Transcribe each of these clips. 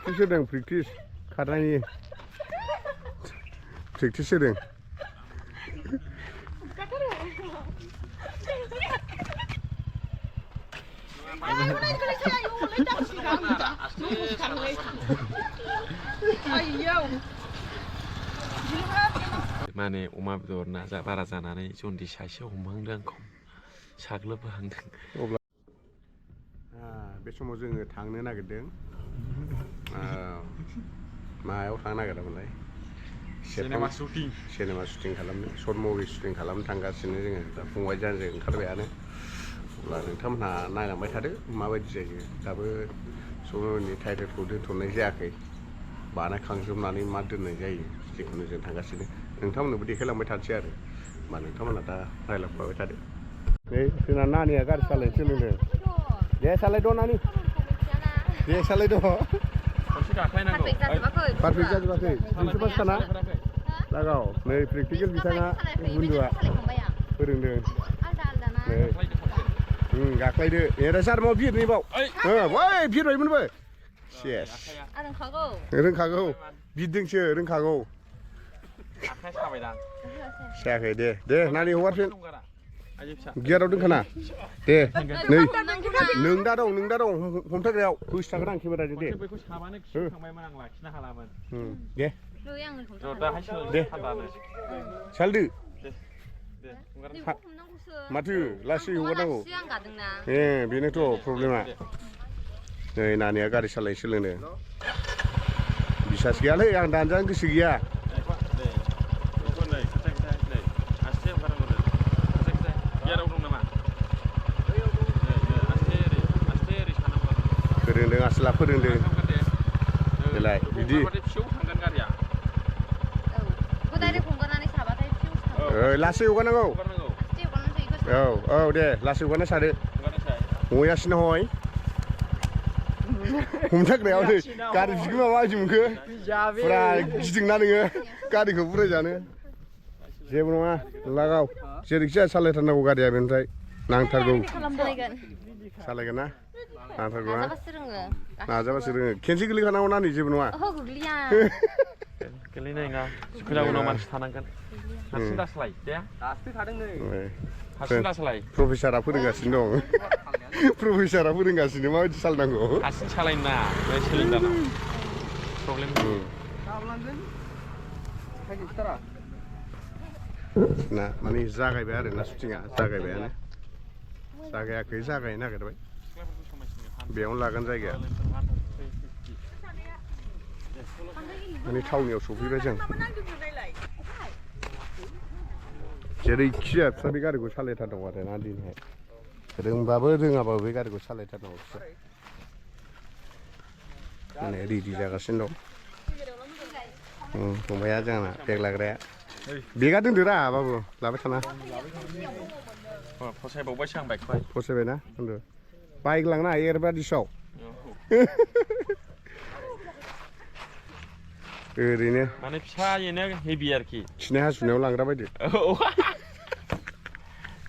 Practice होदों practice खारनायनि practice होदों माने अमा बेदर ना बारा जानानै जन्दिस सासे हमहांदों आंखौ साग्लोबहांदों अब्ला बे समाव जोङो थांनो नागिरदों मायाव थांनो नागिरदोंमोनलाय सिनेमा शुटिं खालामनो सर्ट मुभि शुटिं खालामनो थांगासिनो जोङो दा फंबाय जाहाजों ओंखारबायानो अब्ला नोंथांमोनहा नायलांबाय थादो माबायदि जायो दाबो सर्ट मुभिनि टाइटेलखौ दोनथ'नाय जायाखै बानायखांजोबनानै मा दोननाय जायो जिखुनु जों थांगासिनो नोंथांमोननोबो देखायलांबाय थानोसै आरो होमबा नोंथांमोनहा दा नायलांफाबाय थादो नै जोंना नानिया गारि सालायनो सोलोंदों दे सालायद' नानि दे सालायद' पारफेक्ट जाजोबाखै दुइस' पास खाना लागाव नै प्रेक्टिकेल बिथाङा बुन्दुआ फोरोंदों नै गाख्लायदो एरा सार मा बिरनै बाव बै बिरबायमोनबो सेस रोंखागौ बिरदोंसो रोंखागौ सायाखै दे नानि हगारफिन गियाराव दोनखाना दे नै नों दा दं हमथाग्रायाव होसिथागोन आं केमेराजों दे दे सालदो माथो लासै हगारनांगौ बेनोथ' प्रब्लेमा नै नानिया गारि सालायनो सोलोंदों बिसास गैयालै आं दानजानो गोसो गैया फोरोंदों आसोला फोरोंदों देलाय बिदि लासै हगारनांगौ औ दे लासै हगारना सारो हयासिनो हय हमथाग्रायाव नै गारि बिगोमा माबायदि मोनखो फुरा गिदिंना नोङो गारिखौ बुरायजानो जेबो नङा लागाव जेरैखि जाया सालायथारनांगौ गारिया बेनिफ्राय नांथारगौ सालायगोन ना नांथारगौ ना नाजाबासो रोङो खेनसे गोलैखानांगौ ना नै जेबो नङा गोलैनाय नङा उनाव मानसि थानांगोन हारसिं दास्लाय दे हारसिं दास्लाय प्रफेसारा फोरोंगासिनो दं प्रफेसारा फोरोंगासिनो माबायदि सालायनांगौ हारसिं सालायनो नाङा बे सिलिन्डाराव प्रब्लेम ना माने जागायबाय आरो ना शुटिंआ जागायबायानो जागायाखै जागायनो नागिरबाय बेयावनो लागोन जायगाया माने थावनियाव सफैबाय जों जेरैखि जाया फिसा बे गारिखौ सालायथारनांगौ आरो ना दिनैहाय रोंबाबो रोङाबाबो बे गारिखौ सालायथारनांगौ माने रेडि जागासिनो दं फंबाया जोंना बेग लाग्राया बेगा दोनदो रा बाबु लाबाय थाना फसायबावबायसो आं बाइकखौहाय फसायबायना दोनदो बाइक लांना एरबा दिसाव ओरैनो माने फिसायैनो हेभि आरोखि खिनाय हासुनायाव लांग्रा बायदि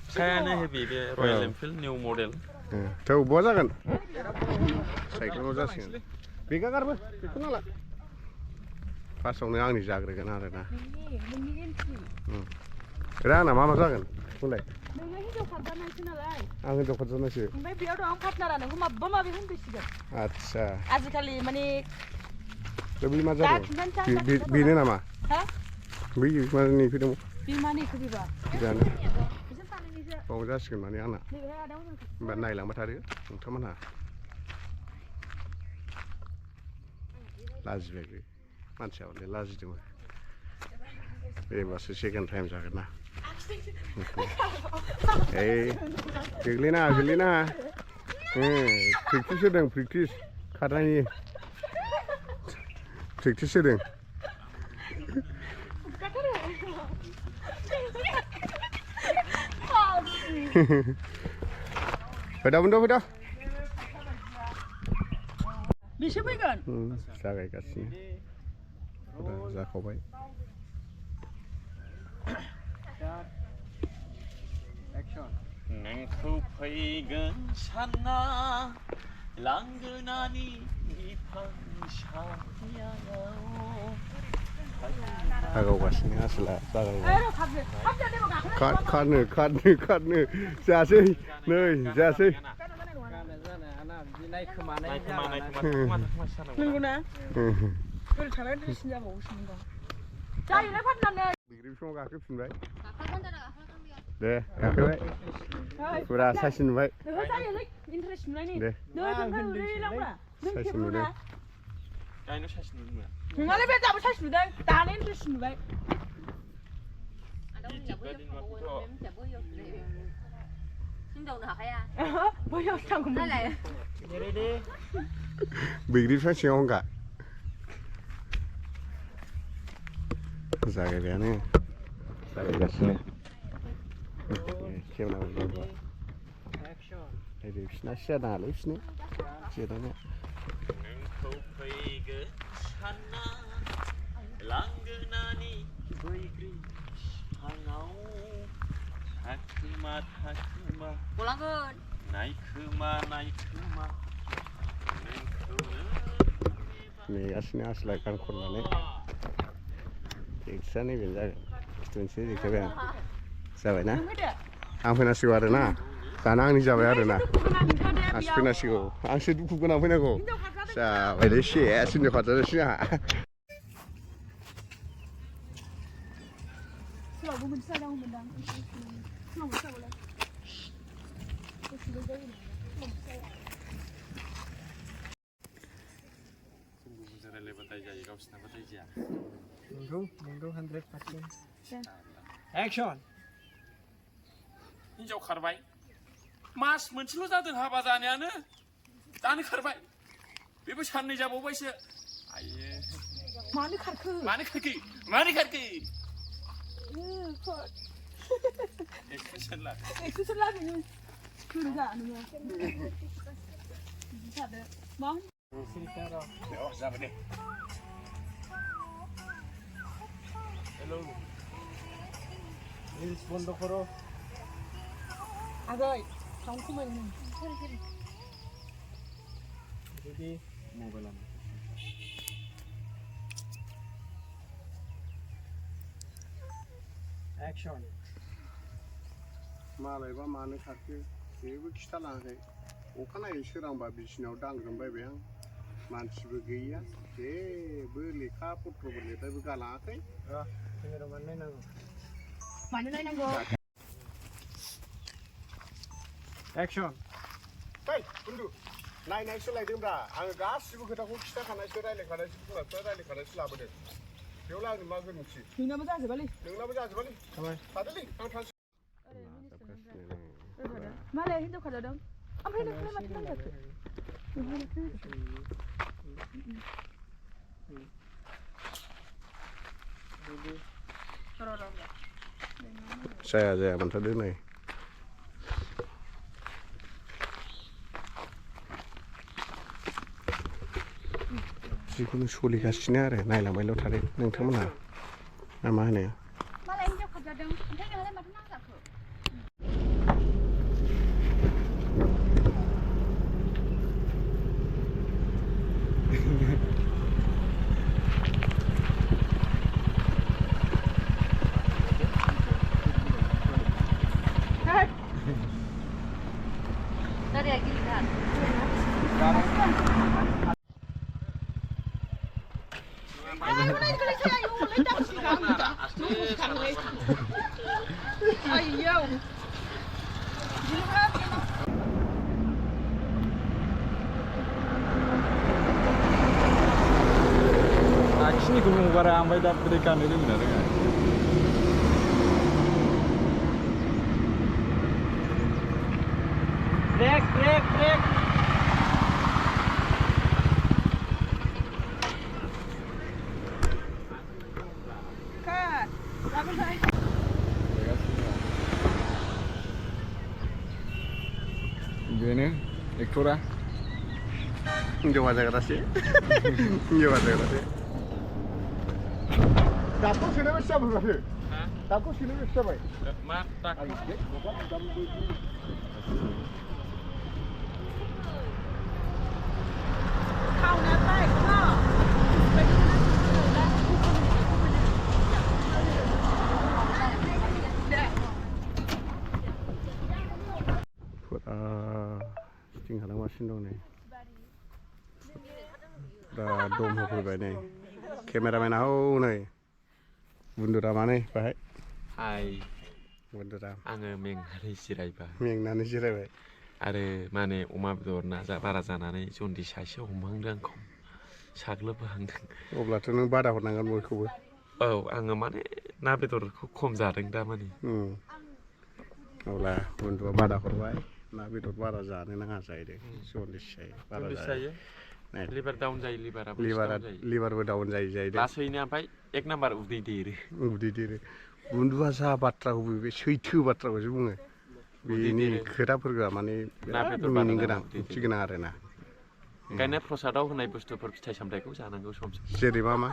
फिसायानो हेभि बे रयेल एनफिल्ड निउ मडेल थौ बहा जागोन साइकेलाव जासिगोन बेगा गारबो बेखौ नाला फार्स्टआवनो आंनि जाग्रोगोन आरो ना आंना मा जागोन बुंलाय नोङो हिनजाव खारजानायसो नालाय आं हिनजाव खारजानायसो ओमफ्राय बेयाव दं पार्टनारा नोंखौ माबा माबि होनफैसिगोन आदसा आजिखालि माने बै मा जादों बेनो नामा बै माने फैदों बिमानि खोबिबा जानो बाव जासिगोन माने आंना होमबा नायलांबाय थादो नोंथांमोनहा लाजिबाय बे मानसिया हले लाजिदोंमोन एबारसो सेकेन्ड टाइम जागोन ना गोग्लैनाङा प्रेक्टिस होदों प्रेक्टिस खारनायनि प्रेक्टिस होदों फैदा फैदा बिसो फैगोन जागायगासिनो जाखावबाय नोंखौ फैगोन सानना 랑그나니 이팡샤야야오 हागावगासिनो आसोला जागायबाय 에이, 갑자기 내가 가서 खारनो जासै नै जासै नंगौना? ओरै थांनाय ड्रेस जाबावो ओसिनिबा. जायोलै फाननानै. डिग्री बिफाङाव गाखोफिनबाय दे गाखोबाय फुरा साइस नुबाय नोंहा जायोलै इन्टारेस्ट नुनायनि. दे नोंहा ओरै लांब्रा. नों साइस खेबोना? नुदों गायनो साइस नुदों नोंहालाय बे दाबो साइस नुदों. दानो इन्टारेस्ट नुबाय. बैयाव थांगौमोन. बैग्रि बिफां सिङाव होनगा जागायबायानो जागायगासिनो खेवनांगौ ओरै बिसिना सिया नाङालै बिसिनो जिरायनो नोंखौ फैगोन साना लांगोनानि बैग्रि बिफाङाव थाखोमा गलांगोन. नायखोमा नेगासिनो आसोला गान खननानै एक्सट्रा नैबेनो जागोन खिथुनोसै देखायबाय आं जाबायना आं फैनांसिगौ आरोना दाना आंनि जाबाय आरोना आंसो फैनांसिगौ आंसो दुखु गोनां फैनांगौ जाबायलै सेस हिनजाव खारजानोसै आंहा सोलावबो मोनसे जादोंमोनदां. सोलावबो जाबावलाय. जों रायलायबाथाय जायो गावसिनाबाथाय जाया नंगौ 100% एक्सन हिनजाव खारबाय मास मोनसेल' जादों हाबा जानायानो दानो खारबाय बेबो साननै जाबावबायसो आइये मानो खारखो? मानो खारखो एक्सप्रेसन ला एक्सप्रेसन लाबोनो गोरोजा नोङो. बिदि थादो. मा? जाबाय दे हेलौ रिल्स बन्द करो आगै साउन्ड खमायनो. रेडी मबाइल एक्सन मालायबा मानो खारखो जेबो खिथालाङाखै अखानायै सोरांबा बिसिनाव दांग्रोमबायबाय आं मानसिबो गैया जेबो लेखा पत्रबो लिरनायबो गालाङाखै केमेरामेन नायनांगौ मानो नायनांगौ? एक्सन फै बन्दु नायनायसो लायदोंब्रा आङो गासिबो खोथाखौ खिथाखानायसो रायलायखानायसो बिमा-बिफाया रायलायखानायसो लाबोदों बेयावलाय आंनि मा गोरोन्थि नोंनाबो जाजोबालै. थादोलै आं थांसै मालाय हिनजाव खारजादों ओमफ्राय नोंसोरलाय माथो नांजाखो? जाया मोनथारदों नै जिखुनु सोलिगासिनो आरो नायलांबायल' थादों नोंथांमोनहा ना मा होनो मालाय हिनजाव खारजादों ओमफ्राय नोंहालाय माथो नांजाखो? Dari lagi lihat. Ayo. खिनिखौ नुबारा ओमफ्राय दा ब्रेक गानो रोङो ना रोङा ब्रेक बेनो एक्टरा हिनजाव जाग्रासो दाबखौ सोनो बेसे जाबाय माथो दाबखौ सोनो बेसे जाबाय मा दाख shooting खालामगासिनो दं नै दा दम होफैबाय नै केमेरामेना हनै बुन्दुरामा नै बाहाय हाय बुन्दुराम आङो मेंनानै जिरायबाय आरो माने अमा बेदर ना बारा जानानै जन्दिस एसे हमहांदों आंखौ साग्लोबहांदों अब्लाथ' नों बादा हरनांगोन बयखौबो औ आङो माने ना बेदरखौ खम जादों दा माने अब्ला बुन्दुआ बादा हरबाय ना बेदर बारा जानो नाङा जाहैदों जन्दिस जायो बारा जायो लिभार डाउन जायो लिभारबो डाउन जायो जाहैदों लासैनो ओमफ्राय एक नाम्बार उदै देरो बुन्दुआ जा बाथ्राखौ बे सैथो बाथ्राखौसो बुङो बेनि खोथाफोरखौ माने मिनिं गोनां ओंथि गोनां आरोना ओंखायनो प्रसादाव होनाय बुस्थुफोर फिथाइ सामथाइखौ जानांगौ सम सम जेरै मा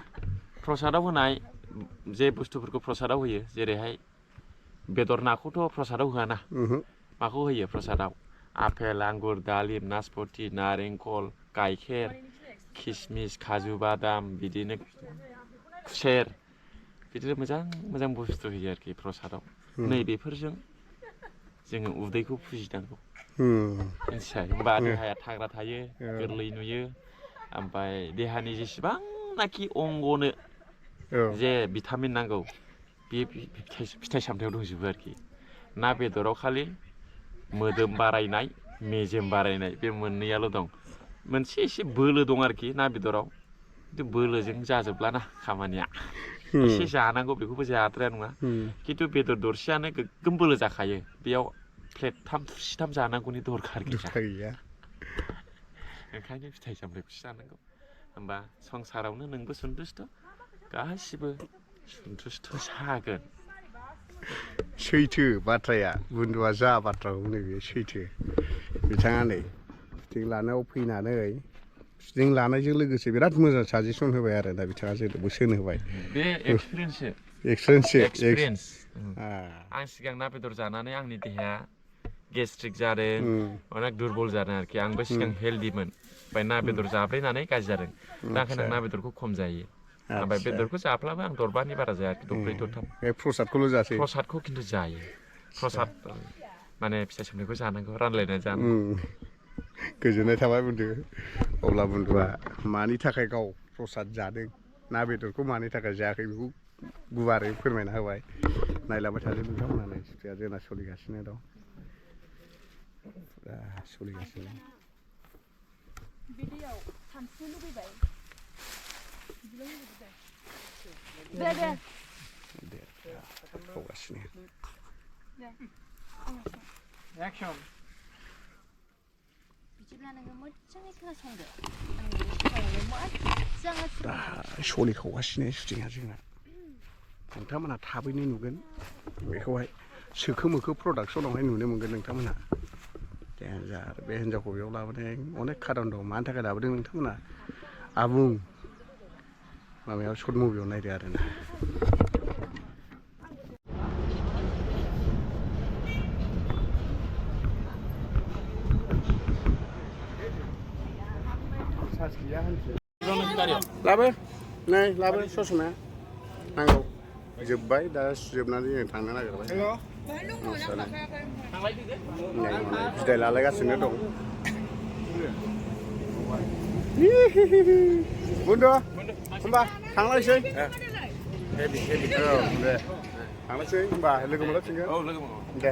प्रसादाव होनाय जे बुस्थुफोरखौ प्रसादाव होयो जेरैहाय बेदर नाखौथ' प्रसादाव होआना माखौ होयो प्रसादाव आपेल आंगुर दालिम नासपति नारेंखल गाइखेर किसमिस काजु बादाम बिदिनो खुसेर बिदिनो मोजां मोजां बुस्थु होयो आरोखि प्रसादाव नैबेफोरजों जोङो उदैखौ फुजिनांगौ मिथिबाय होमबा देहाया थाग्रा थायो गोरलै नुयो ओमफ्राय देहानि जेसेबांनाखि अंगनो जे भिटामिन नांगौ बे फिथाइ सामथायाव दंजोबो आरोखि ना बेदराव खालि मोदोम बारायनाय मेजेम बारायनाय बे मोननैयाल' दं मोनसे एसे बोलो दं आरोखि ना बेदराव खिन्थु बोलोजों जाजोबलाना खामानिया एसे जानांगौ बेखौबो जाद्राया नङा खिन्थु बेदर दरसेयानो गोग्गोम बोलो जाखायो बेयाव प्लेटथाम थुरसिथाम जानांगौनि दरखार गैया ओंखायनो फिथाइ सामथाइखौसो जानांगौ होमबा संसारावनो नोंबो सन्थुष्ट गासिबो सन्थुष्ट जागोन सैथो बाथ्राया बुन्दुआ जा बाथ्राखौ बुंदों बेयो सैथो बिथाङा नै शुटिं लानायाव फैनानै शुटिं लानायजों लोगोसे बिराद मोजां साजेसन होबाय आरो दा बिथाङा जोंनो बोसोन होबाय बे एक्सपिरियेन्स आं सिगां ना बेदर जानानै आंनि देहाया गेस्ट्रिक जादों अनेक दुरबल जादों आरोखि आंबो सिगां हेल्दिमोन ओमफ्राय ना बेदर जाब्रेनानै गाज्रि जादों दा ओंखायनो आं ना बेदरखौ खम जायो ओमफ्राय बेदरखौ जाब्लाबो आं दरबानि बारा जाया दरब्रै दरथाम प्रसादखौल' जासै प्रसादखौ खिन्थु जायो प्रसाद माने फिथाइ सामथाइखौ जानांगौ रानलायनानै जानांगौ गोजोननाय थाबाय बुन्दु अब्ला बुन्दुआ मानि थाखाय गाव प्रसाद जादों ना बेदरखौ मानि थाखाय जायाखै बेखौ गुवारै फोरमायना होबाय नायलांबाय थादों नोंथांमोना नै शुटिंआ जोंना सोलिगासिनो दं सोलिगासिनो बिदियाव सानस्रिनो लुबैबाय दे हगासिनो एक्सन बिदिब्ला नोङो मोजाङै खोनासंदो आंनि सिगाङावनो मोजाङै सोलिखावगासिनो शुटिंआ जोंना नोंथांमोनहा थाबैनो नुगोन बेखौहाय सोखो मोखो प्रडाक्सनावहाय नुनो मोनगोन नोंथांमोनहा देन्जार बे हिन्जावखौ बेयाव लाबोनाय अनेक खारन दं मानि थाखाय लाबोदों नोंथांमोनहा आबुं माबायाव शर्ट मुभियाव नायदो आरोना लाबो नै लाबो ससमा नांगौ जोब्बाय दा जोबनानै जों थांनो नागिरबाय बिदाय लालायगासिनो दं बुन्दु होमबा थांलायसै दे थांलायसै होमबा लोगो मोनलायफिनगोन दे